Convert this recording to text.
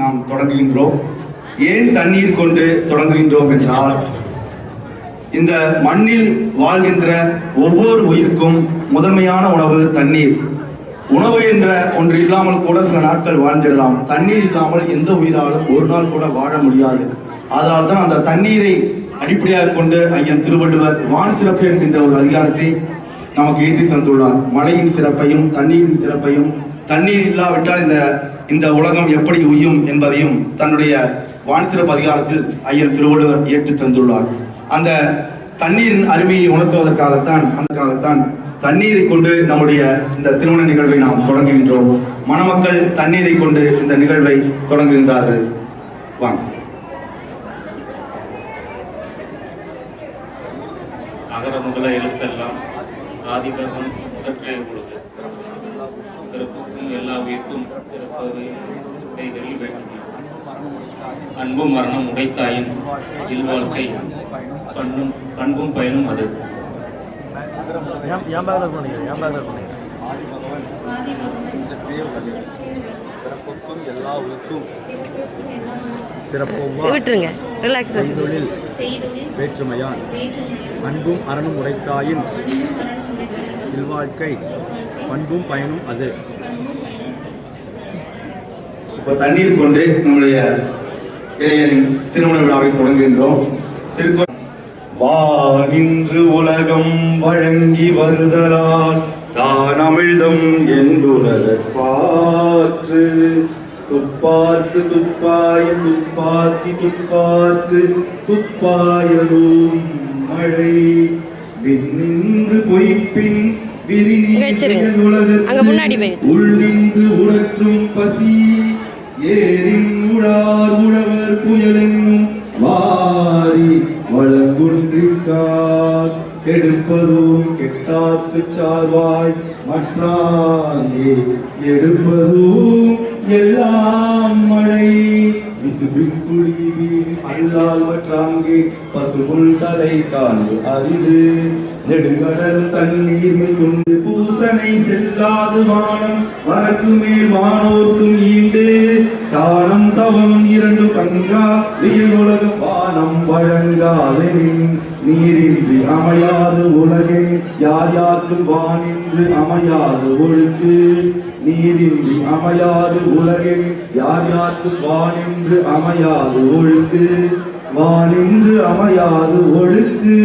நாம் தொடங்குகின்றோம். ஏன் தண்ணீர் கொண்டு தொடங்குகின்றோம் என்றால், இந்த மண்ணில் வாழ்கின்ற ஒவ்வொரு உயிருக்கும் முதன்மையான உணவு தண்ணீர். உணவு என்ற ஒன்று இல்லாமல் கூட சில நாட்கள் வாழ்ந்திடலாம். தண்ணீர் இல்லாமல் எந்த உயிராலும் ஒரு நாள் கூட வாழ முடியாது. அதனால் தான் அந்த தண்ணீரை அடிப்படையாக கொண்டு ஐயன் திருவள்ளுவர் வான் சிறப்பு என்கின்ற ஒரு அதிகாரத்தை நமக்கு ஏற்றி தந்துள்ளார். மழையின் சிறப்பையும் தண்ணீரின் சிறப்பையும், தண்ணீர் இல்லாவிட்டால் இந்த உலகம் எப்படி உய்யும் என்பதையும் தன்னுடைய வான் சிறப்பு அதிகாரத்தில் ஐயன் திருவள்ளுவர் ஏற்றி தந்துள்ளார். அந்த தண்ணீரின் அருமையை உணர்த்துவதற்காகத்தான் தண்ணீரை கொண்டு நம்முடைய இந்த திருமண நிகழ்வை நாம் தொடங்குகின்றோம். மணமக்கள் தண்ணீரை கொண்டு இந்த நிகழ்வை தொடங்குகின்றார்கள். வாங்க. அகர முதல எழுத்தெல்லாம் ஆதிபகம் முதற்றே பொழுது பிறப்புக்கும் எல்லா உயிர்க்கும் சிறப்பதைகளில் வேண்டும். அன்பும் மரணம் உடைத்தாயின் இல்வாழ்க்கை பண்பும் பயனும் அது. வேற்றுமையான் அன்பும் அறனும் உடைத்தாயின் இல்வாழ்க்கை பண்பும் பயனும் அது. இப்போ தண்ணீர் கொண்டு நம்முடைய இளைஞரின் திருமண விழாவை தொடங்குகின்றோம். வானின்று உலகம் வழங்கி வருதலால் தான் அமிழ்தம் என்புணர்பாற்று துப்பார்க்கு துப்பாய துப்பாக்கி துப்பார்க்கு துப்பாயதும் மழை விண்ணின்று பொய்ப்பின் உள்ளின்று உணற்றும் பசி ஏரின் உழார் உழவர் புயல் என்னும் வாரி வளங்குன்றிற்கார் கெடுப்பதும் கெட்டார்க்கு சார்வாய் மற்றாங்கே எடுப்பதும் எல்லாம் மழை விசுபின் துளிதீர் அல்லால் மற்றாங்கே பசுபுல் தலை காண்பு அரிது நெடுங்கடலும் தண்ணீர் கொண்டு பூசனை செல்லாது வானம் வரக்கு மேல் வானோர்க்கும் ஈண்டு தானம் தவம் இரண்டு கங்கா உலக வானம் வழங்காதெனின் நீரின்றி அமையாது உலகே யார் யாருக்கும் வானின்று அமையாது ஒழுக்கு நீரின்றி அமையாது உலகே யார் யாருக்கும் வானின்று அமையாது ஒழுக்கு வானின்று அமையாது ஒழுக்கு.